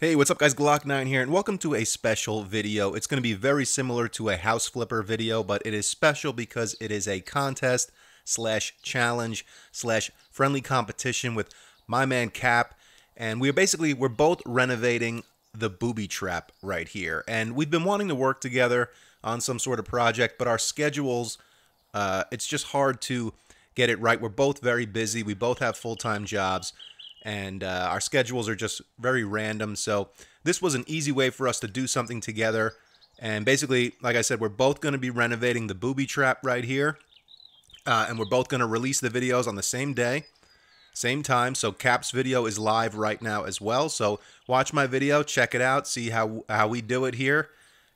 Hey, what's up guys, Glock9 here, and welcome to a special video. It's going to be very similar to a house flipper video, but it is special because it is a contest slash challenge slash friendly competition with my man Cap, and we're both renovating the booby trap right here, and we've been wanting to work together on some sort of project, but our schedules, it's just hard to get it right. We're both very busy. We both have full-time jobs, and our schedules are just very random. So this was an easy way for us to do something together. And basically, like I said, we're both going to be renovating the booby trap right here. And we're both going to release the videos on the same day, same time. So Cap's video is live right now as well. So watch my video, check it out, see how we do it here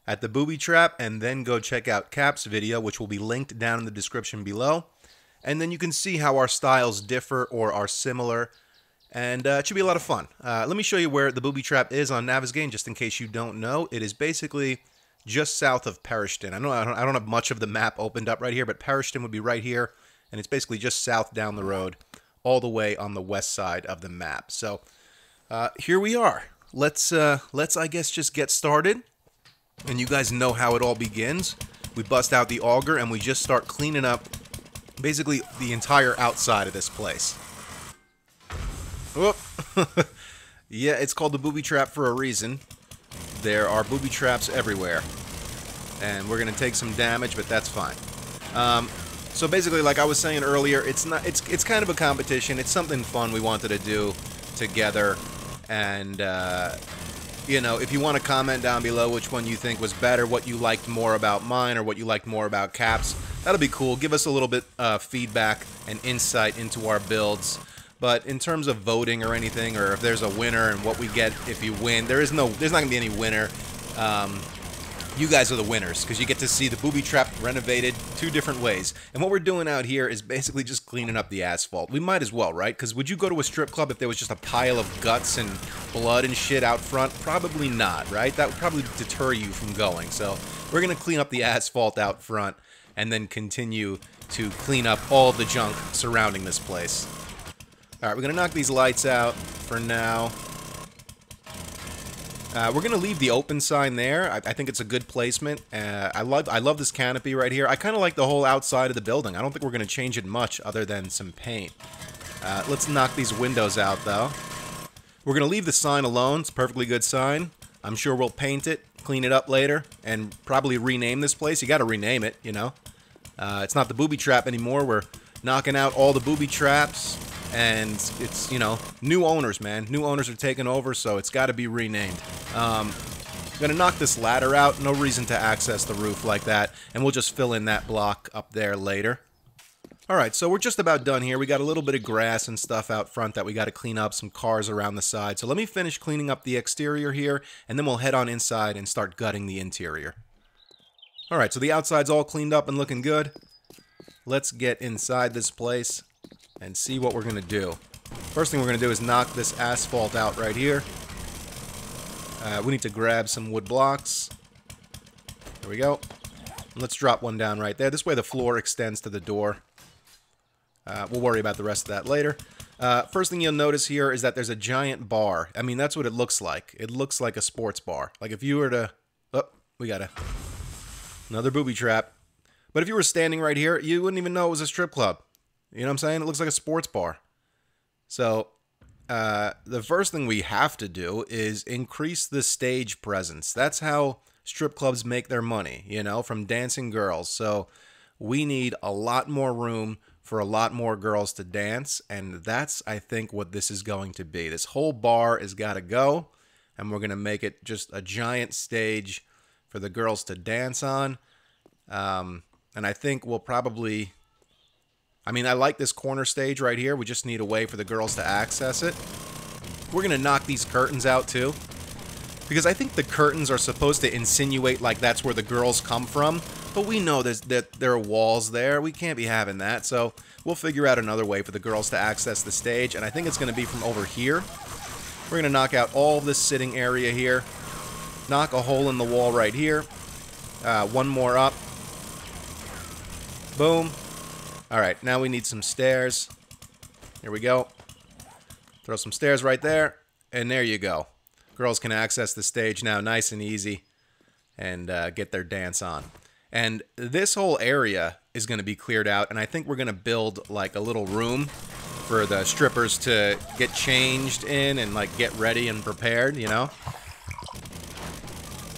at the booby trap, and then go check out Cap's video, which will be linked down in the description below. And then you can see how our styles differ or are similar. And it should be a lot of fun. Let me show you where the booby trap is on Navezgane, just in case you don't know. It is basically just south of Perishton. I don't have much of the map opened up right here, but Perishton would be right here, and it's basically just south down the road, all the way on the west side of the map. So here we are. Let's I guess just get started, and you guys know how it all begins. We bust out the auger and we just start cleaning up basically the entire outside of this place. Whoop. Yeah, it's called the booby trap for a reason. There are booby traps everywhere. And we're going to take some damage, but that's fine. So basically, like I was saying earlier, it's kind of a competition. It's something fun we wanted to do together. And, you know, if you want to comment down below which one you think was better, what you liked more about mine, or what you liked more about Cap's, that'll be cool. Give us a little bit feedback and insight into our builds. But in terms of voting or anything, or if there's a winner and what we get if you win, there's not going to be any winner. You guys are the winners, because you get to see the booby trap renovated two different ways. And what we're doing out here is basically just cleaning up the asphalt. We might as well, right? Because would you go to a strip club if there was just a pile of guts and blood and shit out front? Probably not, right? That would probably deter you from going. So we're going to clean up the asphalt out front and then continue to clean up all the junk surrounding this place. Alright, we're going to knock these lights out for now. We're going to leave the open sign there. I think it's a good placement. I love this canopy right here. I kind of like the whole outside of the building. I don't think we're going to change it much other than some paint. Let's knock these windows out, though. We're going to leave the sign alone. It's a perfectly good sign. I'm sure we'll paint it, clean it up later, and probably rename this place. You got to rename it, you know. It's not the booby trap anymore. We're knocking out all the booby traps. And it's, you know, new owners, man. New owners are taking over, so it's got to be renamed. I'm going to knock this ladder out. No reason to access the roof like that. And we'll just fill in that block up there later. Alright, so we're just about done here. We got a little bit of grass and stuff out front that we got to clean up. Some cars around the side. So let me finish cleaning up the exterior here. And then we'll head on inside and start gutting the interior. Alright, so the outside's all cleaned up and looking good. Let's get inside this place and see what we're going to do. First thing we're going to do is knock this asphalt out right here. We need to grab some wood blocks. There we go. And let's drop one down right there. This way the floor extends to the door. We'll worry about the rest of that later. First thing you'll notice here is that there's a giant bar. I mean, that's what it looks like. It looks like a sports bar. Like if you were to... Oh, we got another booby trap. But if you were standing right here, you wouldn't even know it was a strip club. You know what I'm saying? It looks like a sports bar. So, the first thing we have to do is increase the stage presence. That's how strip clubs make their money, you know, from dancing girls. So, we need a lot more room for a lot more girls to dance. And that's, I think, what this is going to be. This whole bar has got to go. And we're going to make it just a giant stage for the girls to dance on. And I think we'll probably... I mean, I like this corner stage right here. We just need a way for the girls to access it. We're going to knock these curtains out, too. Because I think the curtains are supposed to insinuate like that's where the girls come from. But we know that there are walls there. We can't be having that. So we'll figure out another way for the girls to access the stage. And I think it's going to be from over here. We're going to knock out all this sitting area here. Knock a hole in the wall right here. One more up. Boom. Alright, now we need some stairs. Here we go. Throw some stairs right there, and there you go. Girls can access the stage now nice and easy and get their dance on. And this whole area is going to be cleared out, and I think we're going to build like a little room for the strippers to get changed in and like get ready and prepared, you know?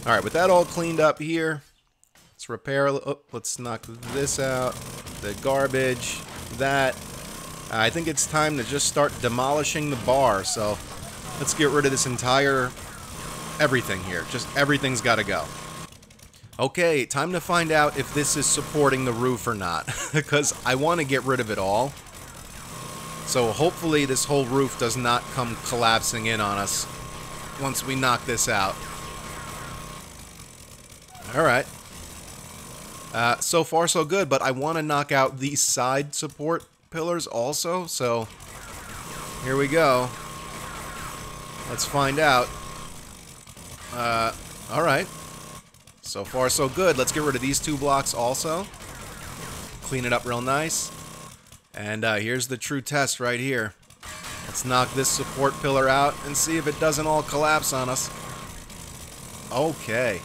Alright, with that all cleaned up here, let's repair, let's knock this out, the garbage, that. I think it's time to just start demolishing the bar, so let's get rid of this entire everything here. Just everything's got to go. Okay, time to find out if this is supporting the roof or not, because I want to get rid of it all. So hopefully this whole roof does not come collapsing in on us once we knock this out. Alright. So far so good, but I want to knock out these side support pillars also, so here we go. Let's find out. Alright. So far so good. Let's get rid of these 2 blocks also. Clean it up real nice. And here's the true test right here. Let's knock this support pillar out and see if it doesn't all collapse on us. Okay.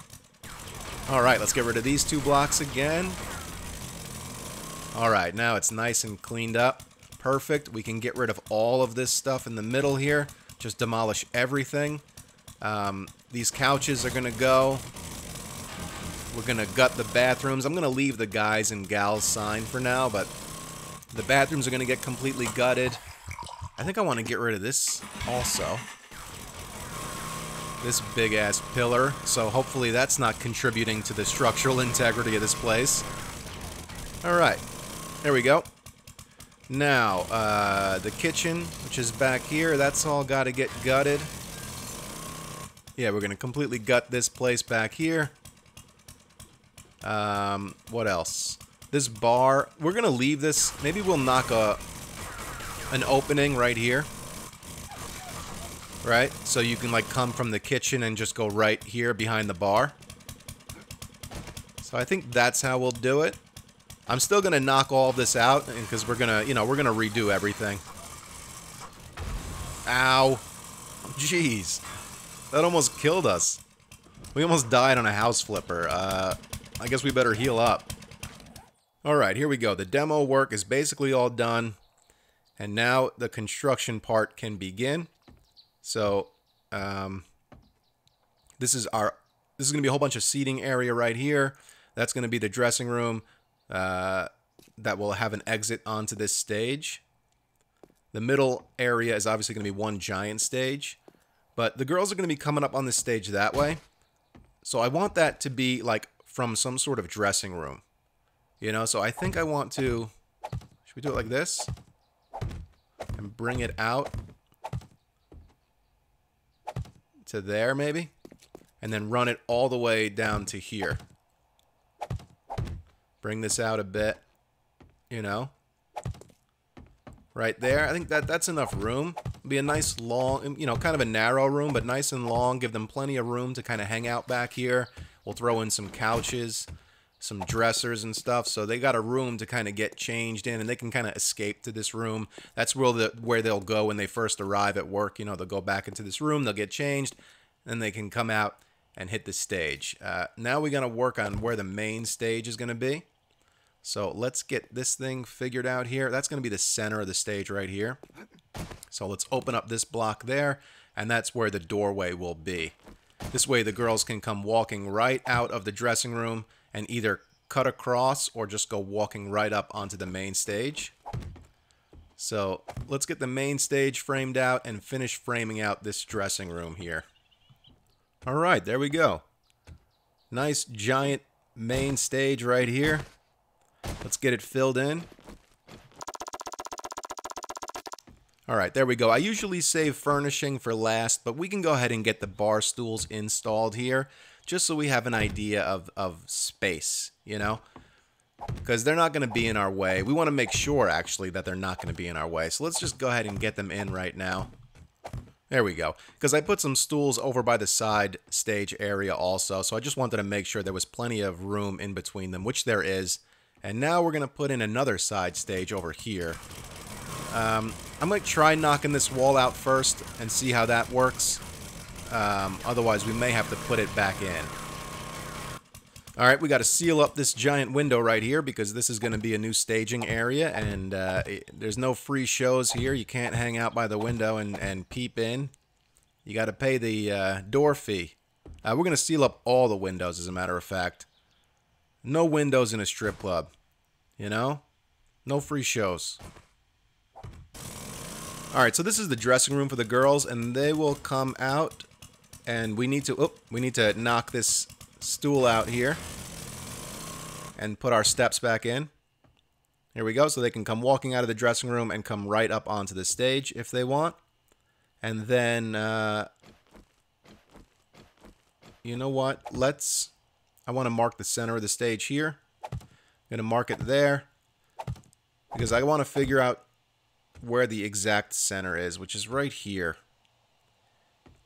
Alright, let's get rid of these 2 blocks again. Alright, now it's nice and cleaned up. Perfect. We can get rid of all of this stuff in the middle here. Just demolish everything. These couches are going to go. We're going to gut the bathrooms. I'm going to leave the guys and gals sign for now, but the bathrooms are going to get completely gutted. I think I want to get rid of this also. This big-ass pillar. So hopefully that's not contributing to the structural integrity of this place. Alright. There we go. Now, the kitchen, which is back here, that's all got to get gutted. Yeah, we're going to completely gut this place back here. What else? This bar, we're going to leave this. Maybe we'll knock an opening right here. Right? So you can like come from the kitchen and just go right here behind the bar. So I think that's how we'll do it. I'm still going to knock all of this out because we're going to, you know, we're going to redo everything. Ow. Jeez. That almost killed us. We almost died on a house flipper. I guess we better heal up. Alright, here we go. The demo work is basically all done. And now the construction part can begin. So, this is going to be a whole bunch of seating area right here. That's going to be the dressing room that will have an exit onto this stage. The middle area is obviously going to be one giant stage. But the girls are going to be coming up on this stage that way. So I want that to be like from some sort of dressing room. You know, so I think I want to... Should we do it like this? And bring it out to there, maybe? And then run it all the way down to here. Bring this out a bit. You know? Right there. I think that's enough room. It'll be a nice long, you know, kind of a narrow room, but nice and long. Give them plenty of room to kind of hang out back here. We'll throw in some couches, some dressers and stuff, so they got a room to kind of get changed in, and they can kind of escape to this room. That's where they'll go when they first arrive at work. You know, they'll go back into this room, they'll get changed, then they can come out and hit the stage. Now we're going to work on where the main stage is going to be. So let's get this thing figured out here. That's going to be the center of the stage right here. So let's open up this block there, and that's where the doorway will be. This way the girls can come walking right out of the dressing room and either cut across or just go walking right up onto the main stage. So let's get the main stage framed out and finish framing out this dressing room here. Alright, there we go. Nice giant main stage right here. Let's get it filled in. Alright, there we go. I usually save furnishing for last, but we can go ahead and get the bar stools installed here, just so we have an idea of space, you know? Because they're not going to be in our way. We want to make sure, actually, that they're not going to be in our way. So let's just go ahead and get them in right now. There we go. Because I put some stools over by the side stage area also, so I just wanted to make sure there was plenty of room in between them, which there is. And now we're going to put in another side stage over here. I might try knocking this wall out first and see how that works. Otherwise, we may have to put it back in. Alright, we got to seal up this giant window right here because this is going to be a new staging area, and there's no free shows here. You can't hang out by the window and peep in. You got to pay the door fee. We're going to seal up all the windows, as a matter of fact. No windows in a strip club. You know? No free shows. Alright, so this is the dressing room for the girls, and they will come out, and we need to knock this stool out here and put our steps back in. Here we go, so they can come walking out of the dressing room and come right up onto the stage if they want. And then, you know what? I want to mark the center of the stage here. I'm going to mark it there because I want to figure out where the exact center is, which is right here.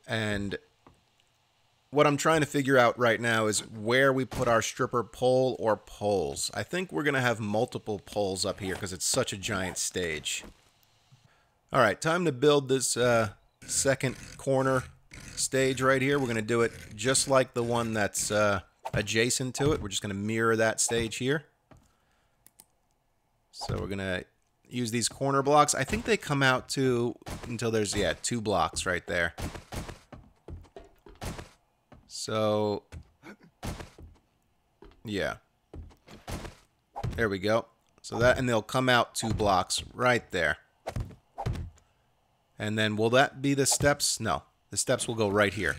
And what I'm trying to figure out right now is where we put our stripper pole or poles. I think we're going to have multiple poles up here because it's such a giant stage. Alright, time to build this second corner stage right here. We're going to do it just like the one that's adjacent to it. We're just going to mirror that stage here. So we're going to use these corner blocks. I think they come out to until there's, yeah, 2 blocks right there. So, yeah. There we go. So that, and they'll come out 2 blocks right there. And then will that be the steps? No. The steps will go right here.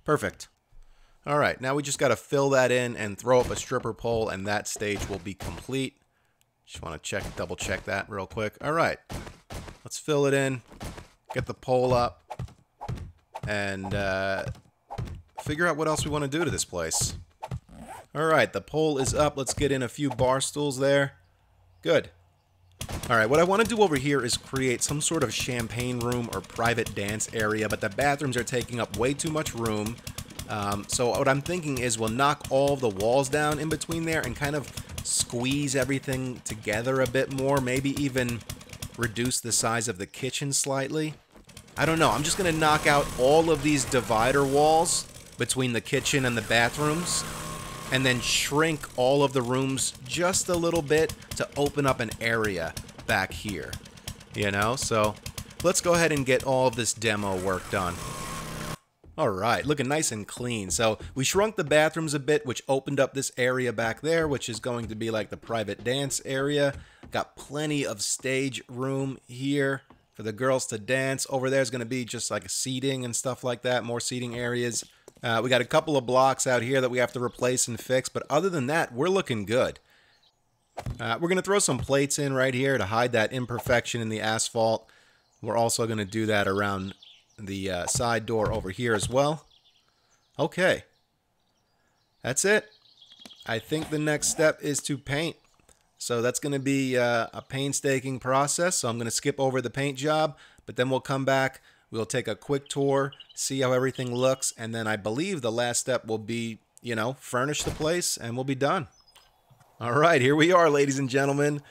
Perfect. Alright, now we just got to fill that in and throw up a stripper pole, and that stage will be complete. Just want to double check that real quick. Alright. Let's fill it in. Get the pole up. And figure out what else we want to do to this place. Alright, the pole is up. Let's get in a few bar stools there. Good. Alright, what I want to do over here is create some sort of champagne room or private dance area, but the bathrooms are taking up way too much room. So what I'm thinking is we'll knock all the walls down in between there and kind of squeeze everything together a bit more. Maybe even reduce the size of the kitchen slightly. I don't know. I'm just going to knock out all of these divider walls between the kitchen and the bathrooms, and then shrink all of the rooms just a little bit to open up an area back here. You know, so let's go ahead and get all of this demo work done. Alright, looking nice and clean. So we shrunk the bathrooms a bit, which opened up this area back there, which is going to be like the private dance area. Got plenty of stage room here for the girls to dance. Over there is going to be just like seating and stuff like that, more seating areas. We got a couple of blocks out here that we have to replace and fix, but other than that, we're looking good. We're going to throw some plates in right here to hide that imperfection in the asphalt. We're also going to do that around the side door over here as well. Okay. That's it. I think the next step is to paint. So that's going to be a painstaking process, so I'm going to skip over the paint job, but then we'll come back. We'll take a quick tour, see how everything looks, and then I believe the last step will be, you know, furnish the place, and we'll be done. All right, here we are, ladies and gentlemen.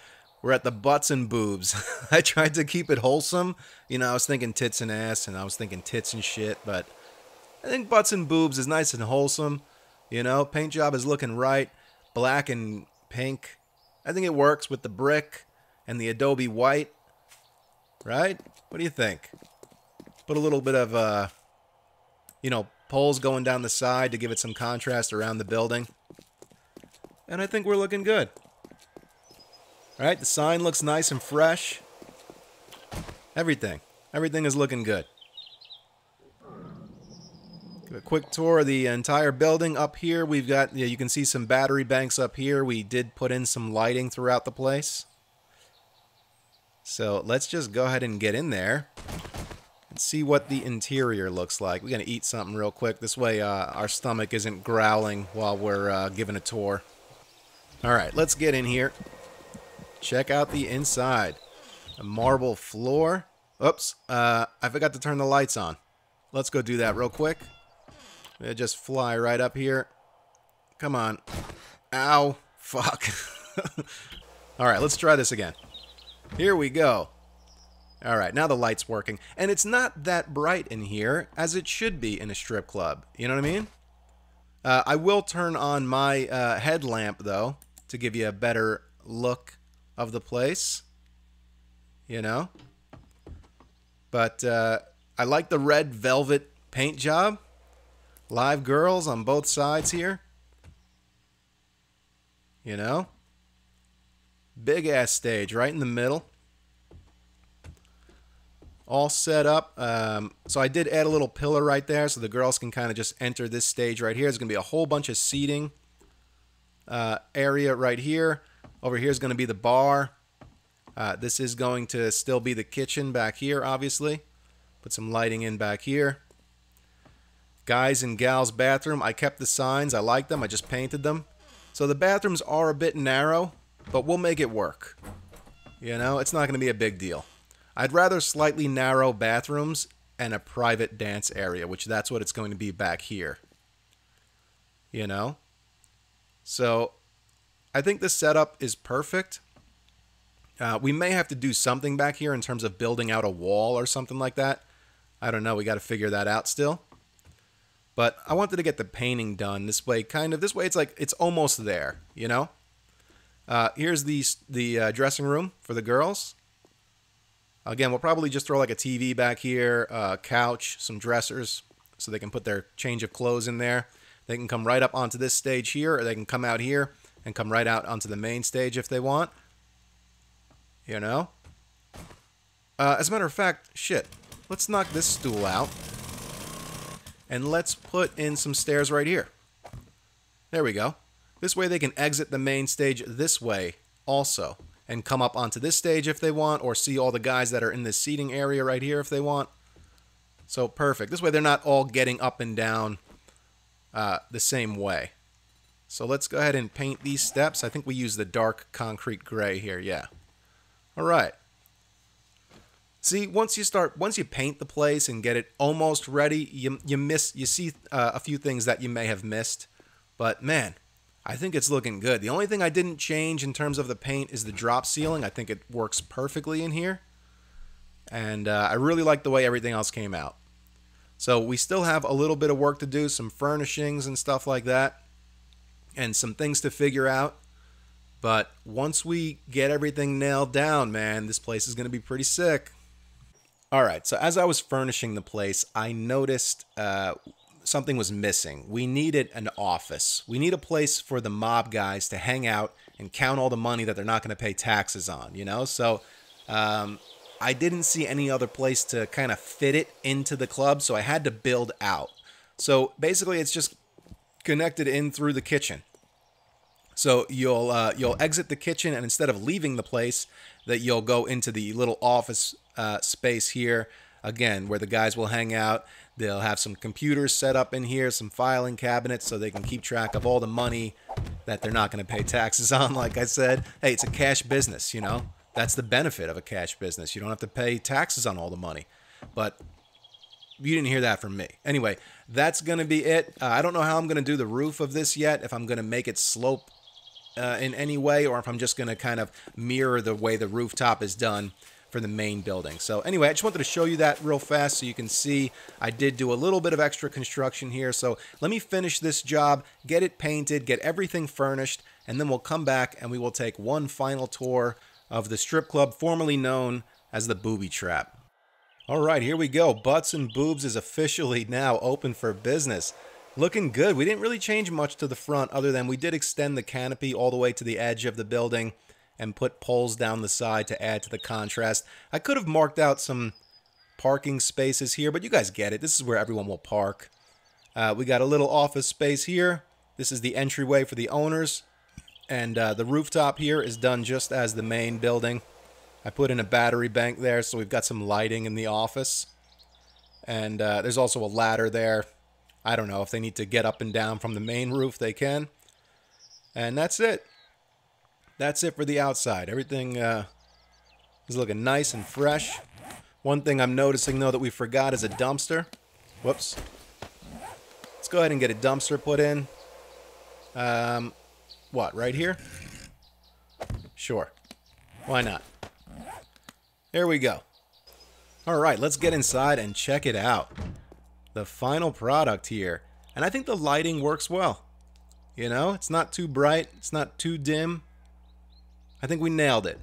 We're at the butts and boobs. I tried to keep it wholesome. You know, I was thinking tits and ass, and I was thinking tits and shit, but I think butts and boobs is nice and wholesome. You know, paint job is looking right. Black and pink. I think it works with the brick and the Adobe white. Right? What do you think? Put a little bit of, you know, poles going down the side to give it some contrast around the building. And I think we're looking good. Alright, the sign looks nice and fresh. Everything is looking good. Give a quick tour of the entire building. Up here, we've got, yeah, you can see some battery banks up here. We did put in some lighting throughout the place. So let's just go ahead and get in there. See what the interior looks like. We're going to eat something real quick. This way our stomach isn't growling while we're giving a tour. Alright, let's get in here. Check out the inside. A marble floor. Oops, I forgot to turn the lights on. Let's go do that real quick. They just fly right up here. Come on. Ow. Fuck. Alright, let's try this again. Here we go. All right, now the light's working. And it's not that bright in here as it should be in a strip club. You know what I mean? I will turn on my headlamp, though, to give you a better look of the place. You know? But I like the red velvet paint job. Live girls on both sides here. You know? Big ass stage right in the middle. All set up. So I did add a little pillar right there so the girls can kind of just enter this stage right here. There's going to be a whole bunch of seating area right here. Over here is going to be the bar. This is going to still be the kitchen back here, obviously. Put some lighting in back here. Guys and gals bathroom. I kept the signs. I like them. I just painted them. So the bathrooms are a bit narrow, but we'll make it work. You know, it's not going to be a big deal. I'd rather slightly narrow bathrooms and a private dance area, which that's what it's going to be back here. You know? So I think the setup is perfect. We may have to do something back here in terms of building out a wall or something like that. I don't know. We got to figure that out still. But I wanted to get the painting done this way. This way it's like it's almost there, you know? Here's the dressing room for the girls. Again, we'll probably just throw like a TV back here, a couch, some dressers, so they can put their change of clothes in there. They can come right up onto this stage here, or they can come out here and come right out onto the main stage if they want. You know? As a matter of fact, shit, let's knock this stool out. And let's put in some stairs right here. There we go. This way they can exit the main stage this way also. And come up onto this stage if they want, or see all the guys that are in this seating area right here if they want. So perfect. This way they're not all getting up and down the same way. So let's go ahead and paint these steps. I think we use the dark concrete gray here, yeah. All right. See, once you paint the place and get it almost ready, you see a few things that you may have missed. But man, I think it's looking good. The only thing I didn't change in terms of the paint is the drop ceiling. I think it works perfectly in here. And I really like the way everything else came out. So we still have a little bit of work to do, some furnishings and stuff like that. And some things to figure out. But once we get everything nailed down, man, this place is going to be pretty sick. Alright, so as I was furnishing the place, I noticed something was missing. We needed an office. We need a place for the mob guys to hang out and count all the money that they're not going to pay taxes on, you know? So I didn't see any other place to kind of fit it into the club, so I had to build out. So basically it's just connected in through the kitchen. So you'll exit the kitchen, and instead of leaving the place, that you'll go into the little office space here, again, where the guys will hang out. They'll have some computers set up in here, some filing cabinets, so they can keep track of all the money that they're not going to pay taxes on, like I said. Hey, it's a cash business, you know? That's the benefit of a cash business. You don't have to pay taxes on all the money. But you didn't hear that from me. Anyway, that's going to be it. I don't know how I'm going to do the roof of this yet, if I'm going to make it slope in any way, or if I'm just going to kind of mirror the way the rooftop is done for the main building. So anyway, I just wanted to show you that real fast so you can see I did do a little bit of extra construction here. So let me finish this job, get it painted, get everything furnished, and then we'll come back and we will take one final tour of the strip club formerly known as the Booby Trap. All right, here we go. Butts and Boobs is officially now open for business. Looking good. We didn't really change much to the front other than we did extend the canopy all the way to the edge of the building and put poles down the side to add to the contrast. I could have marked out some parking spaces here, but you guys get it. This is where everyone will park. We got a little office space here. This is the entryway for the owners. And the rooftop here is done just as the main building. I put in a battery bank there, so we've got some lighting in the office. And there's also a ladder there. I don't know if they need to get up and down from the main roof, they can. And that's it. That's it for the outside. Everything is looking nice and fresh. One thing I'm noticing, though, that we forgot is a dumpster. Whoops. Let's go ahead and get a dumpster put in. What, right here? Sure. Why not? There we go. All right, let's get inside and check it out. The final product here. And I think the lighting works well. You know, it's not too bright, it's not too dim. I think we nailed it.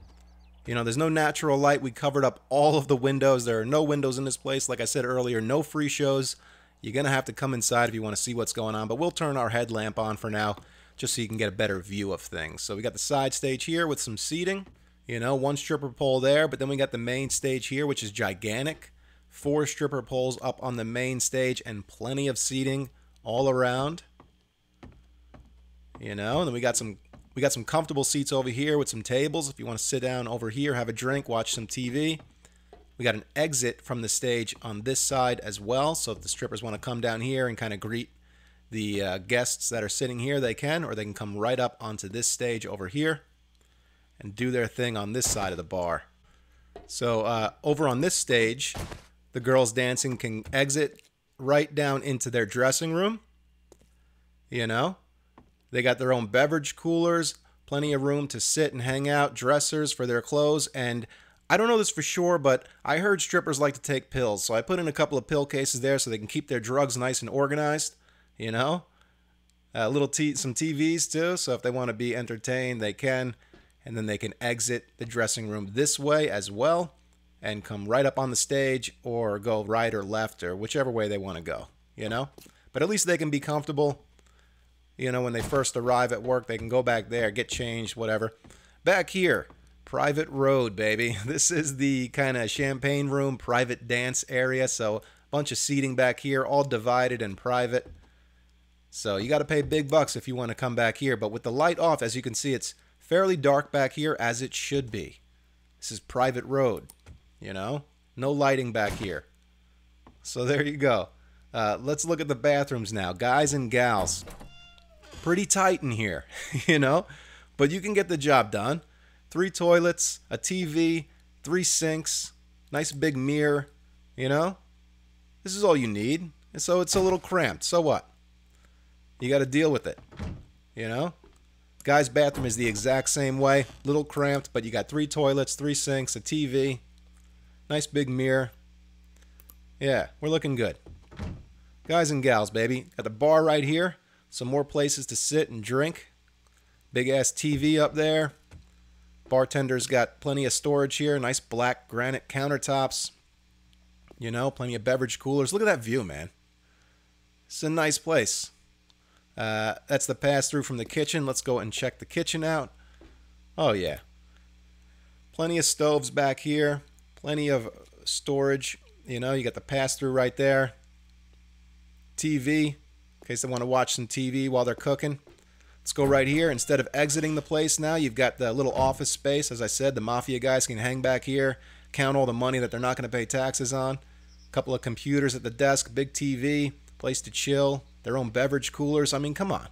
You know, there's no natural light. We covered up all of the windows. There are no windows in this place. Like I said earlier, no free shows. You're going to have to come inside if you want to see what's going on. But we'll turn our headlamp on for now, just so you can get a better view of things. So we got the side stage here with some seating. You know, one stripper pole there. But then we got the main stage here, which is gigantic. 4 stripper poles up on the main stage and plenty of seating all around. You know, and then we got some comfortable seats over here with some tables. If you want to sit down over here, have a drink, watch some TV. We got an exit from the stage on this side as well. So if the strippers want to come down here and kind of greet the guests that are sitting here, they can. Or they can come right up onto this stage over here and do their thing on this side of the bar. So over on this stage, the girls dancing can exit right down into their dressing room. You know, they got their own beverage coolers, plenty of room to sit and hang out, dressers for their clothes, and I don't know this for sure, but I heard strippers like to take pills, so I put in a couple of pill cases there so they can keep their drugs nice and organized, you know? Some TVs too, so if they want to be entertained, they can, and then they can exit the dressing room this way as well and come right up on the stage or go right or left or whichever way they want to go, you know? But at least they can be comfortable. You know, when they first arrive at work, they can go back there, get changed, whatever. Back here, private road, baby. This is the kind of champagne room, private dance area. So a bunch of seating back here, all divided and private. So you got to pay big bucks if you want to come back here. But with the light off, as you can see, it's fairly dark back here, as it should be. This is private road, you know? No lighting back here. So there you go. Let's look at the bathrooms now. Guys and gals. Pretty tight in here, you know, but you can get the job done. 3 toilets, a TV, 3 sinks, nice big mirror, you know. This is all you need. And so it's a little cramped. So what? You got to deal with it, you know. Guy's bathroom is the exact same way. Little cramped, but you got 3 toilets, 3 sinks, a TV, nice big mirror. Yeah, we're looking good. Guys and gals, baby. Got the bar right here. Some more places to sit and drink. Big ass TV up there. Bartender's got plenty of storage here. Nice black granite countertops. You know, plenty of beverage coolers. Look at that view, man. It's a nice place. That's the pass through from the kitchen. Let's go and check the kitchen out. Oh, yeah. Plenty of stoves back here. Plenty of storage. You know, you got the pass through right there. TV. In case they want to watch some TV while they're cooking. Let's go right here. Instead of exiting the place now, you've got the little office space. As I said, the mafia guys can hang back here, count all the money that they're not going to pay taxes on. A couple of computers at the desk, big TV, place to chill, their own beverage coolers. I mean, come on.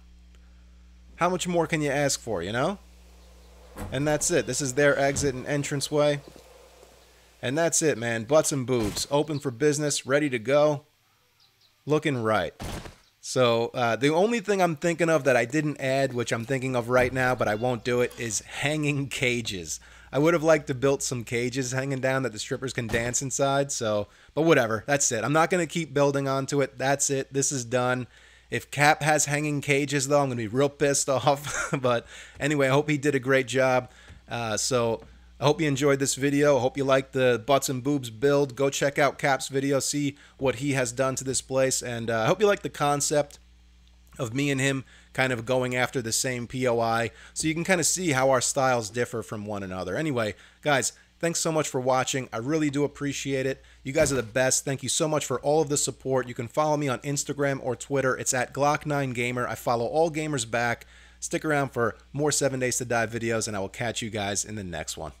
How much more can you ask for, you know? And that's it. This is their exit and entranceway. And that's it, man. Butts and boobs. Open for business, ready to go. Looking right. So the only thing I'm thinking of that I didn't add, which I'm thinking of right now, but I won't do it, is hanging cages. I would have liked to build some cages hanging down that the strippers can dance inside. So, but whatever. That's it. I'm not going to keep building onto it. That's it. This is done. If Cap has hanging cages, though, I'm going to be real pissed off. But anyway, I hope he did a great job. So I hope you enjoyed this video. I hope you liked the butts and boobs build. Go check out Cap's video, see what he has done to this place. And I hope you like the concept of me and him kind of going after the same POI, so you can kind of see how our styles differ from one another. Anyway, guys, thanks so much for watching. I really do appreciate it. You guys are the best. Thank you so much for all of the support. You can follow me on Instagram or Twitter. It's at Glock9Gamer. I follow all gamers back. Stick around for more 7 Days to Die videos, and I will catch you guys in the next one.